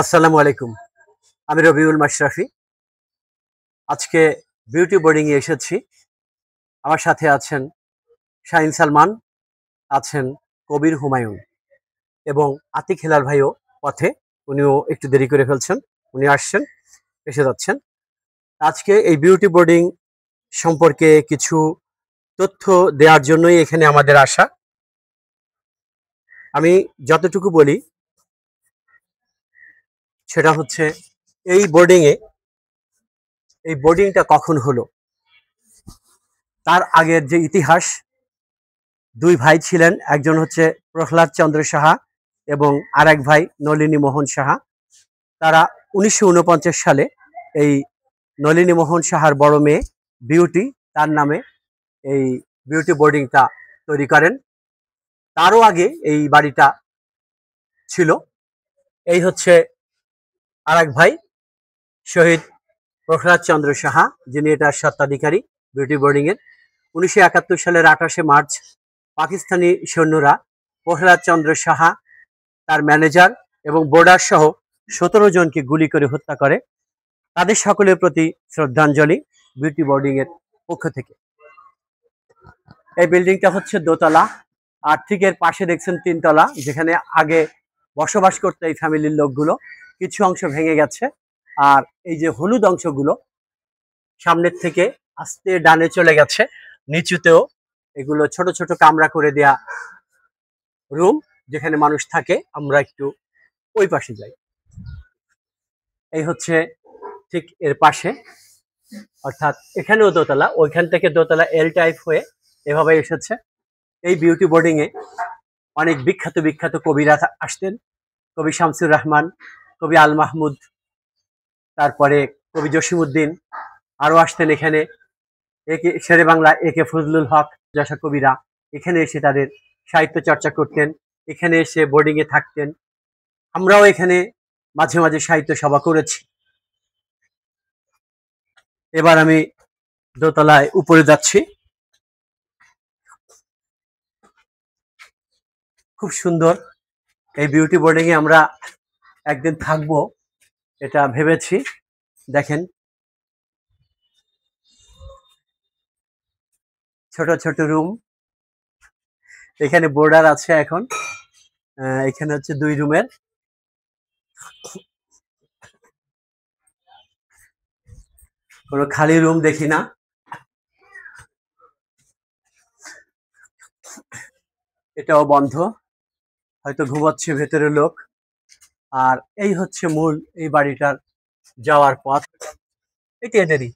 আসসালামু আলাইকুম। আমি রবিউল মাশরাফি। আজকে বিউটি বোর্ডিং এ এসেছি। আমার সাথে আছেন শাহিন সালমান, আছেন কবির হুমায়ুন এবং আতিক হেলাল ভাইও পথে। উনিও একটু দেরি করে ফেলছেন। উনি আসছেন, এসে যাচ্ছেন। আজকে এই বিউটি বোর্ডিং সম্পর্কে কিছু তথ্য দেওয়ার জন্যই এখানে আমাদের আসা। আমি যতটুকু বলি সেটা হচ্ছে এই বোর্ডিংটা কখন হলো, তার আগের যে ইতিহাস। দুই ভাই ছিলেন, একজন হচ্ছে প্রহ্লাদ চন্দ্র সাহা এবং আরেক ভাই নলিনী মোহন সাহা। তারা 1949 সালে এই নলিনী মোহন সাহার বড় মেয়ে বিউটি, তার নামে এই বিউটি বোর্ডিংটা তৈরি করেন। তারও আগে এই বাড়িটা ছিল। এই হচ্ছে আরেক ভাই শহীদ প্রহ্লাদ চন্দ্র সাহা, যিনি এটার স্বত্বাধিকারী বিউটি বোর্ডিং এর। 1971 সালের 28শে মার্চ পাকিস্তানি সৈন্যরা প্রহ্লাদ চন্দ্র সাহা, তার ম্যানেজার এবং বোর্ডার সহ 17 জনকে গুলি করে হত্যা করে। তাদের সকলের প্রতি শ্রদ্ধাঞ্জলি বিউটি বোর্ডিং এর পক্ষ থেকে। এই বিল্ডিংটা হচ্ছে দোতলা, আর ঠিক এর পাশে দেখছেন তিনতলা, যেখানে আগে বসবাস করতো এই ফ্যামিলির লোকগুলো। কিছু অংশ ভেঙে গেছে, আর এই যে হলুদ অংশগুলো সামনের থেকে আস্তে ডানে চলে গেছে। নিচুতেও এগুলো ছোট ছোট কামরা করে দেয়া রুম, যেখানে মানুষ থাকে। আমরা একটু ওই পাশে যাই। এই হচ্ছে ঠিক এর পাশে, অর্থাৎ এখানেও দোতলা, ওইখান থেকে দোতলা এল টাইপ হয়ে এভাবে এসেছে। এই বিউটি বোর্ডিং এ অনেক বিখ্যাত বিখ্যাত কবিরা আসতেন। কবি শামসুর রহমান, কবি আল মাহমুদ, তারপরে কবি জসিমউদ্দিন আরো আসতেন এখানে। একে শেরে বাংলা একে ফজলুল হক যশা কবিরা এখানে এসে তাদের সাহিত্য চর্চা করতেন, এখানে এসে বোর্ডিং এ থাকতেন। আমরাও এখানে মাঝে মাঝে সাহিত্য সভা করেছি। এবার আমি দোতলায় উপরে যাচ্ছি। খুব সুন্দর এই বিউটি বোর্ডিং এ আমরা একদিন থাকবো, এটা ভেবেছি। দেখেন ছোট ছোট রুম, এখানে বোর্ডার আছে এখন। এখানে হচ্ছে 2 রুমের, কোনো খালি রুম দেখি না। এটাও বন্ধ, হয়তো ঘুমাচ্ছে ভেতরে লোক। আর এই হচ্ছে মূল এই বাড়িটার যাওয়ার পথ। এটি এদেরই,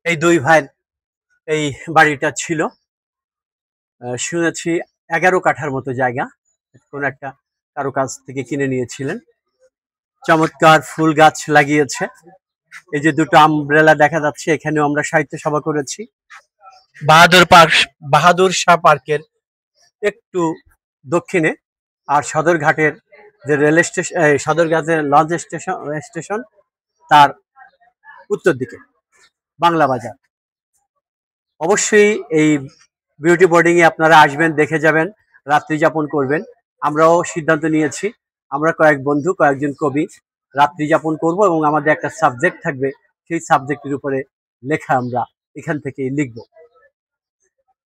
এই দুই ভাইয়ের এই বাড়িটা ছিল। শুনেছি 11 কাঠার মতো জায়গা কোন একটা কারো কাছ থেকে কিনে নিয়েছিলেন। চমৎকার ফুল গাছ লাগিয়েছে। এই যে দুটো আমব্রেলা দেখা যাচ্ছে, এখানেও আমরা সাহিত্য সভা করেছি। বাহাদুর শাহ পার্কের একটু দক্ষিণে, আর সদরঘাটের যে রেল স্টেশন, সদরঘাটের লঞ্চ স্টেশন তার উত্তর দিকে বাংলা বাজার। অবশ্যই এই বিউটি বোর্ডিং এ আপনারা আসবেন, দেখে যাবেন, রাত্রি যাপন করবেন। আমরাও সিদ্ধান্ত নিয়েছি, আমরা কয়েকজন কবি রাত্রি যাপন করব এবং আমাদের একটা সাবজেক্ট থাকবে, সেই সাবজেক্টের উপরে লেখা আমরা এখান থেকেই লিখব।